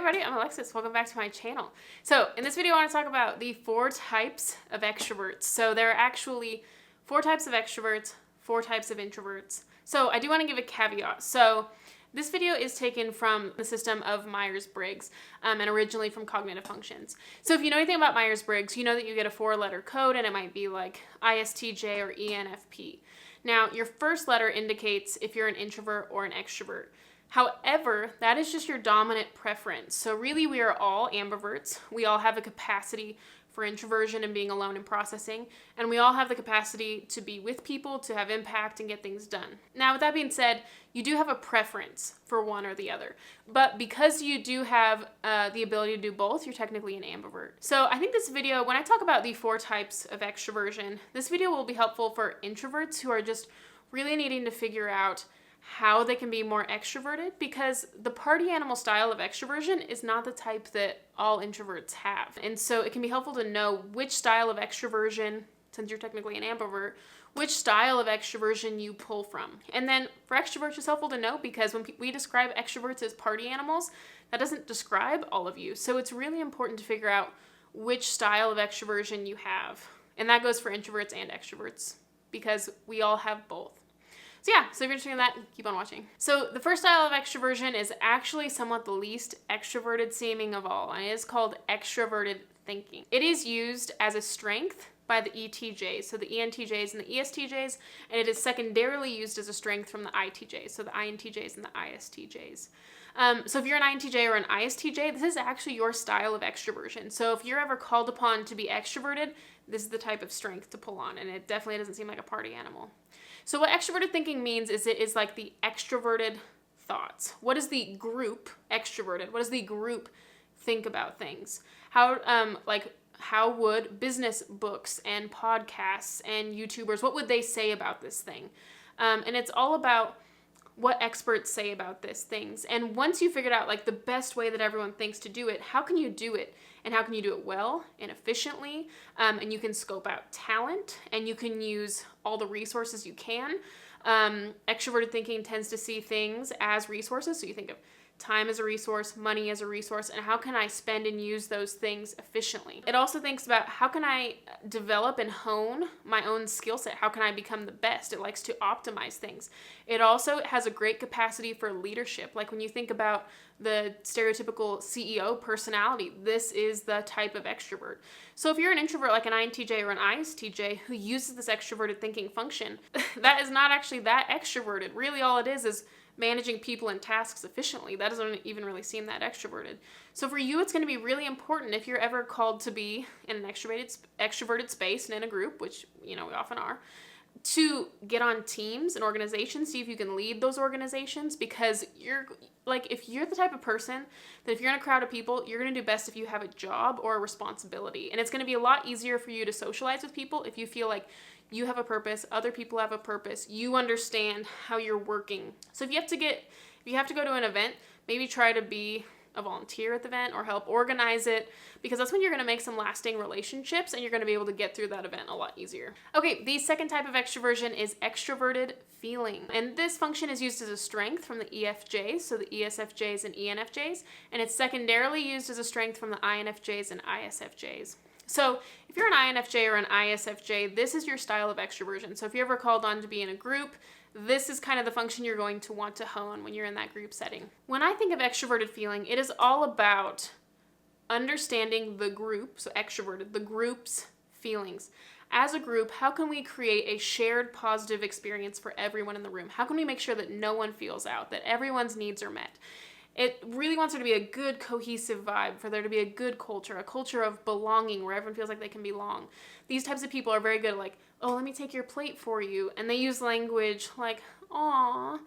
everybody, I'm Alexis. Welcome back to my channel. So in this video, I want to talk about the 4 types of extroverts. So there are actually 4 types of extroverts, 4 types of introverts. So I do want to give a caveat. So this video is taken from the system of Myers Briggs and originally from cognitive functions. So if you know anything about Myers Briggs, you know that you get a 4-letter code and it might be like ISTJ or ENFP. Now, your first letter indicates if you're an introvert or an extrovert. However, that is just your dominant preference. So really, we are all ambiverts. We all have a capacity for introversion and being alone and processing. And we all have the capacity to be with people, to have impact and get things done. Now, with that being said, you do have a preference for one or the other. But because you do have the ability to do both, you're technically an ambivert. So I think this video, when I talk about the 4 types of extroversion, this video will be helpful for introverts who are just really needing to figure out how they can be more extroverted, because the party animal style of extroversion is not the type that all introverts have. And so it can be helpful to know which style of extroversion, since you're technically an ambivert, which style of extroversion you pull from. And then for extroverts, it's helpful to know because when we describe extroverts as party animals, that doesn't describe all of you. So it's really important to figure out which style of extroversion you have. And that goes for introverts and extroverts because we all have both. So yeah, so if you're interested in that, keep on watching. So the first style of extroversion is actually somewhat the least extroverted seeming of all, and it is called extroverted thinking. It is used as a strength by the ETJs, so the ENTJs and the ESTJs, and it is secondarily used as a strength from the ITJs, so the INTJs and the ISTJs. So if you're an INTJ or an ISTJ, this is actually your style of extroversion. So if you're ever called upon to be extroverted, this is the type of strength to pull on, and it definitely doesn't seem like a party animal. So what extroverted thinking means is it is like the extroverted thoughts. What is the group extroverted? What does the group think about things? How would business books and podcasts and YouTubers, what would they say about this thing? And it's all about what experts say about these things. And once you figured out like the best way that everyone thinks to do it, how can you do it? And how can you do it well and efficiently? And you can scope out talent and you can use all the resources you can. Extroverted thinking tends to see things as resources. So you think of time as a resource, money as a resource, and how can I spend and use those things efficiently? It also thinks about how can I develop and hone my own skill set? How can I become the best? It likes to optimize things. It also has a great capacity for leadership. Like when you think about the stereotypical CEO personality, this is the type of extrovert. So if you're an introvert like an INTJ or an ISTJ who uses this extroverted thinking function, that is not actually that extroverted. Really all it is managing people and tasks efficiently. That doesn't even really seem that extroverted. So for you, it's going to be really important if you're ever called to be in an extroverted space and in a group, which, you know, we often are, to get on teams and organizations, see if you can lead those organizations, because if you're the type of person that if you're in a crowd of people, you're going to do best if you have a job or a responsibility. And it's going to be a lot easier for you to socialize with people if you feel like you have a purpose, other people have a purpose, you understand how you're working. So if you have to go to an event, maybe try to be a volunteer at the event or help organize it, because that's when you're going to make some lasting relationships and you're going to be able to get through that event a lot easier. Okay, the second type of extroversion is extroverted feeling. And this function is used as a strength from the EFJs, so the ESFJs and ENFJs, and it's secondarily used as a strength from the INFJs and ISFJs. So if you're an INFJ or an ISFJ, this is your style of extroversion. So if you're ever called on to be in a group, this is kind of the function you're going to want to hone when you're in that group setting. When I think of extroverted feeling, it is all about understanding the group, so extroverted, the group's feelings. As a group, how can we create a shared positive experience for everyone in the room? How can we make sure that no one feels out, that everyone's needs are met? It really wants there to be a good cohesive vibe, for there to be a good culture, a culture of belonging where everyone feels like they can belong. These types of people are very good at like, oh, let me take your plate for you. And they use language like, aw.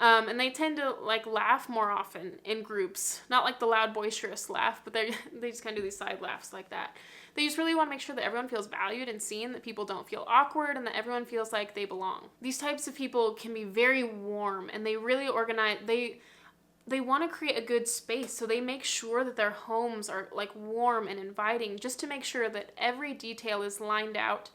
And they tend to like laugh more often in groups. Not like the loud, boisterous laugh, but they just kind of do these side laughs like that. They just really want to make sure that everyone feels valued and seen, that people don't feel awkward, and that everyone feels like they belong. These types of people can be very warm, and they really organize, they want to create a good space, so they make sure that their homes are like warm and inviting, just to make sure that every detail is lined out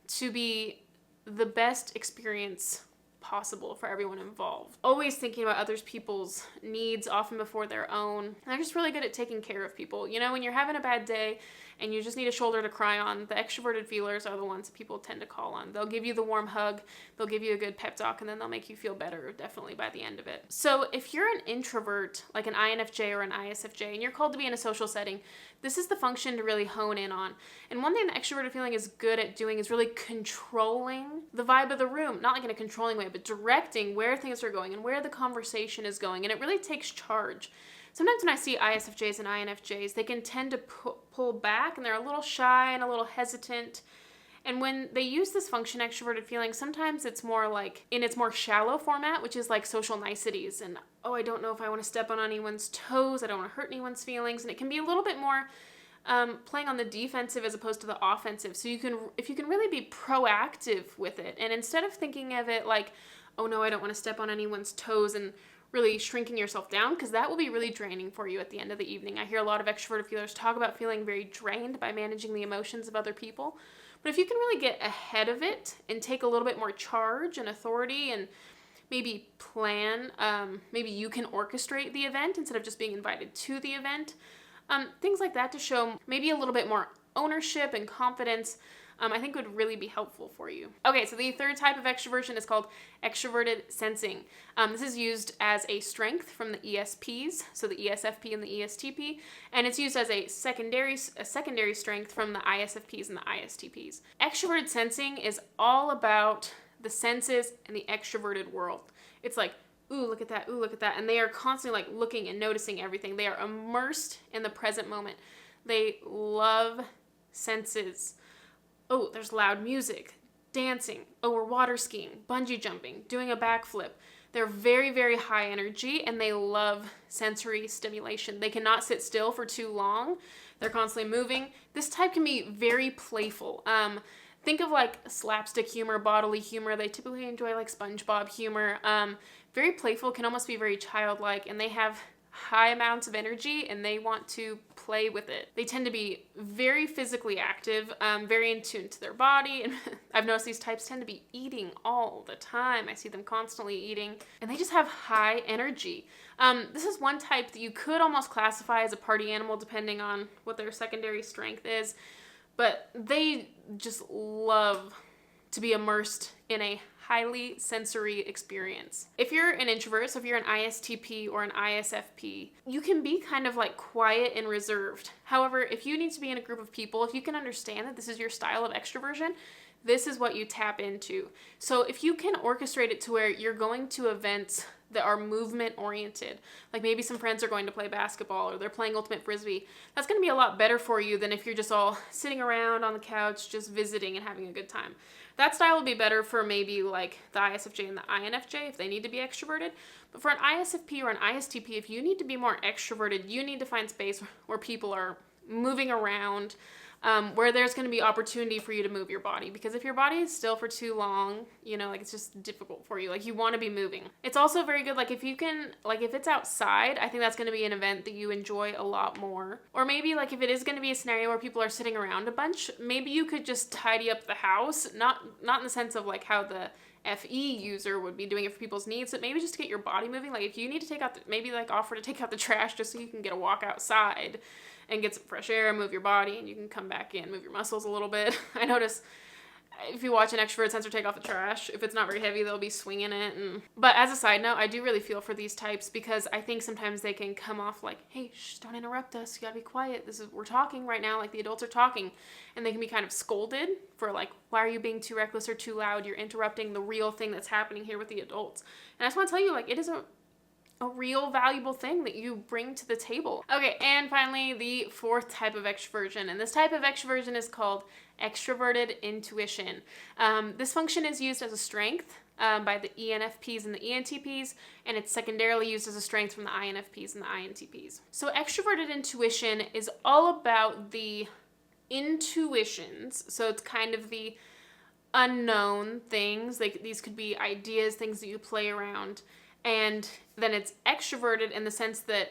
to be the best experience possible for everyone involved. Always thinking about other people's needs, often before their own. And they're just really good at taking care of people. You know, when you're having a bad day and you just need a shoulder to cry on, the extroverted feelers are the ones that people tend to call on. They'll give you the warm hug, they'll give you a good pep talk, and then they'll make you feel better, definitely, by the end of it. So if you're an introvert, like an INFJ or an ISFJ, and you're called to be in a social setting, this is the function to really hone in on. And one thing the extroverted feeling is good at doing is really controlling the vibe of the room. Not like in a controlling way, but directing where things are going and where the conversation is going. And it really takes charge. Sometimes when I see ISFJs and INFJs, they can tend to pull back, and they're a little shy and a little hesitant. And when they use this function, extroverted feeling, sometimes it's more like in its more shallow format, which is like social niceties. And, oh, I don't know if I want to step on anyone's toes. I don't want to hurt anyone's feelings. And it can be a little bit more playing on the defensive as opposed to the offensive. So if you can really be proactive with it, and instead of thinking of it like, oh no, I don't want to step on anyone's toes, and really shrinking yourself down, because that will be really draining for you at the end of the evening. I hear a lot of extroverted feelers talk about feeling very drained by managing the emotions of other people. But if you can really get ahead of it and take a little bit more charge and authority, and maybe plan, maybe you can orchestrate the event instead of just being invited to the event, things like that to show maybe a little bit more ownership and confidence, I think would really be helpful for you. Okay, so the third type of extroversion is called extroverted sensing. This is used as a strength from the ESPs, so the ESFP and the ESTP, and it's used as a secondary strength from the ISFPs and the ISTPs. Extroverted sensing is all about the senses and the extroverted world. It's like, ooh, look at that, ooh, look at that, and they are constantly like looking and noticing everything. They are immersed in the present moment. They love senses. Oh, there's loud music, dancing. Oh, we're water skiing, bungee jumping, doing a backflip. They're very, very high energy, and they love sensory stimulation. They cannot sit still for too long. They're constantly moving. This type can be very playful. Think of like slapstick humor, bodily humor. They typically enjoy like SpongeBob humor. Very playful, can almost be very childlike, and they have high amounts of energy, and they want to play with it. They tend to be very physically active, very in tune to their body, and I've noticed these types tend to be eating all the time. I see them constantly eating, and they just have high energy. This is one type that you could almost classify as a party animal depending on what their secondary strength is, but they just love to be immersed in a highly sensory experience. If you're an introvert, so if you're an ISTP or an ISFP, you can be kind of like quiet and reserved. However, if you need to be in a group of people, if you can understand that this is your style of extroversion, this is what you tap into. So if you can orchestrate it to where you're going to events that are movement oriented, like maybe some friends are going to play basketball or they're playing ultimate frisbee, that's going to be a lot better for you than if you're just all sitting around on the couch just visiting and having a good time. That style will be better for maybe like the ISFJ and the INFJ if they need to be extroverted. But for an ISFP or an ISTP, if you need to be more extroverted, you need to find space where people are moving around, where there's going to be opportunity for you to move your body. Because if your body is still for too long, you know, like it's just difficult for you. Like you want to be moving. It's also very good, like if you can, like if it's outside, I think that's going to be an event that you enjoy a lot more. Or maybe like if it is going to be a scenario where people are sitting around a bunch, maybe you could just tidy up the house, not in the sense of like how the FE user would be doing it for people's needs, but maybe just to get your body moving. Like if you need to take out, maybe like offer to take out the trash just so you can get a walk outside and get some fresh air and move your body, and you can come back in, move your muscles a little bit. I notice if you watch an extrovert sensor take off the trash, if it's not very heavy, they'll be swinging it. But as a side note, I do really feel for these types because I think sometimes they can come off like, hey, shh, don't interrupt us. You gotta be quiet. We're talking right now, like the adults are talking. And they can be kind of scolded for like, why are you being too reckless or too loud? You're interrupting the real thing that's happening here with the adults. And I just want to tell you, like, it is a real valuable thing that you bring to the table. Okay, and finally, the fourth type of extroversion. And this type of extroversion is called extroverted intuition. This function is used as a strength by the ENFPs and the ENTPs, and it's secondarily used as a strength from the INFPs and the INTPs. So extroverted intuition is all about the intuitions. So it's kind of the unknown things. Like these could be ideas, things that you play around. And then it's extroverted in the sense that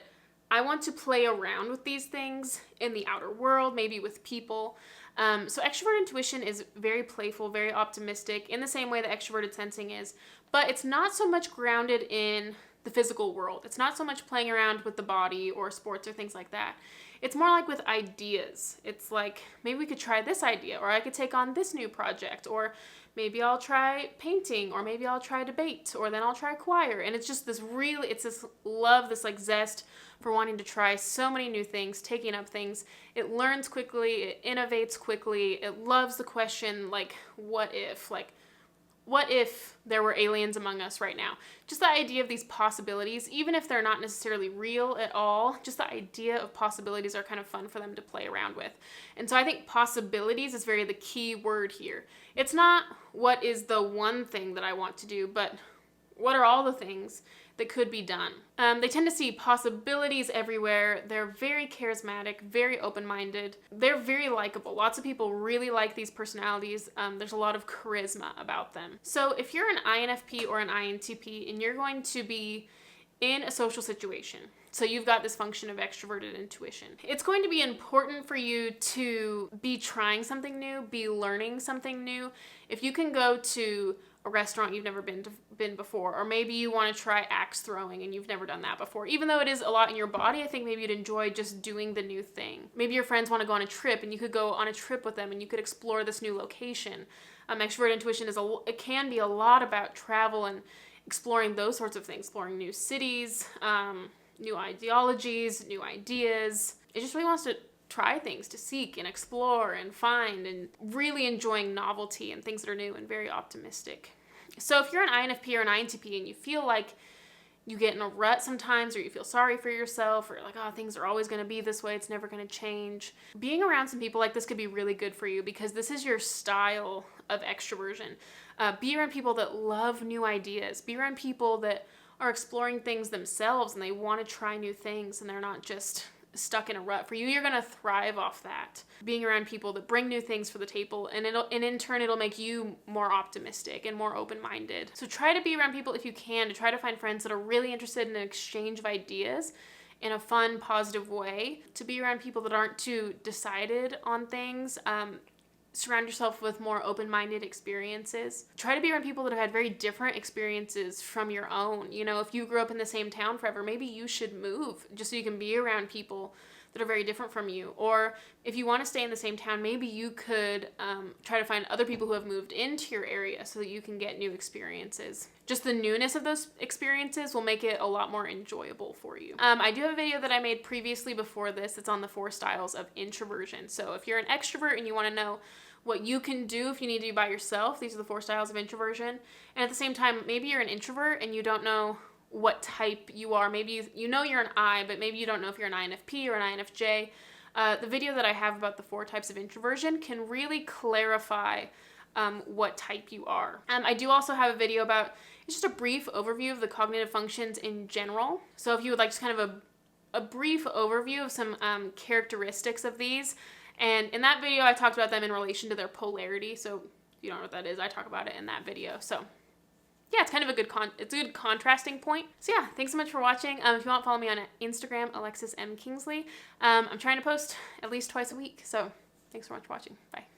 I want to play around with these things in the outer world, maybe with people. So extroverted intuition is very playful, very optimistic, in the same way that extroverted sensing is. but it's not so much grounded in the physical world. It's not so much playing around with the body or sports or things like that. It's more like with ideas. It's like, maybe we could try this idea, or I could take on this new project, or maybe I'll try painting, or maybe I'll try debate, or then I'll try choir. And it's just this really, it's this love, this like zest for wanting to try so many new things, taking up things. It learns quickly, it innovates quickly, it loves the question, like, what if? Like, what if there were aliens among us right now? Just the idea of these possibilities, even if they're not necessarily real at all, just the idea of possibilities are kind of fun for them to play around with. And so I think possibilities is very the key word here. It's not what is the one thing that I want to do, but what are all the things that could be done? They tend to see possibilities everywhere. They're very charismatic, very open-minded. They're very likable. Lots of people really like these personalities. There's a lot of charisma about them. So if you're an INFP or an INTP and you're going to be in a social situation, so you've got this function of extroverted intuition, it's going to be important for you to be trying something new, be learning something new. If you can go to a restaurant you've never been before, or maybe you want to try axe throwing and you've never done that before. Even though it is a lot in your body, I think maybe you'd enjoy just doing the new thing. Maybe your friends want to go on a trip and you could go on a trip with them and you could explore this new location. Extroverted intuition it can be a lot about travel and exploring those sorts of things, exploring new cities, new ideologies, new ideas. It just really wants to try things, to seek and explore and find, and really enjoying novelty and things that are new and very optimistic. So if you're an INFP or an INTP and you feel like you get in a rut sometimes, or you feel sorry for yourself, or you're like, oh, things are always going to be this way, it's never going to change, being around some people like this could be really good for you, because this is your style of extroversion. Be around people that love new ideas. Be around people that are exploring things themselves and they want to try new things and they're not just stuck in a rut. For you, you're going to thrive off that. Being around people that bring new things for the table, and in turn it'll make you more optimistic and more open-minded. So try to be around people if you can, to try to find friends that are really interested in an exchange of ideas in a fun, positive way. To be around people that aren't too decided on things. Surround yourself with more open-minded experiences. Try to be around people that have had very different experiences from your own. You know, if you grew up in the same town forever, maybe you should move just so you can be around people that are very different from you. Or if you want to stay in the same town, maybe you could try to find other people who have moved into your area so that you can get new experiences. Just the newness of those experiences will make it a lot more enjoyable for you. I do have a video that I made previously before this. It's on the 4 styles of introversion. So if you're an extrovert and you want to know what you can do if you need to be by yourself, these are the 4 styles of introversion. And at the same time, maybe you're an introvert and you don't know what type you are. Maybe you know you're an I, but maybe you don't know if you're an INFP or an INFJ. The video that I have about the 4 types of introversion can really clarify what type you are. I do also have a video about, it's just a brief overview of the cognitive functions in general. So if you would like just kind of a brief overview of some characteristics of these. And in that video, I talked about them in relation to their polarity. So if you don't know what that is, I talk about it in that video. So yeah, it's kind of a good contrasting point. So yeah, thanks so much for watching. If you want, follow me on Instagram, Alexis M. Kingsley. I'm trying to post at least twice a week. So thanks so much for watching. Bye.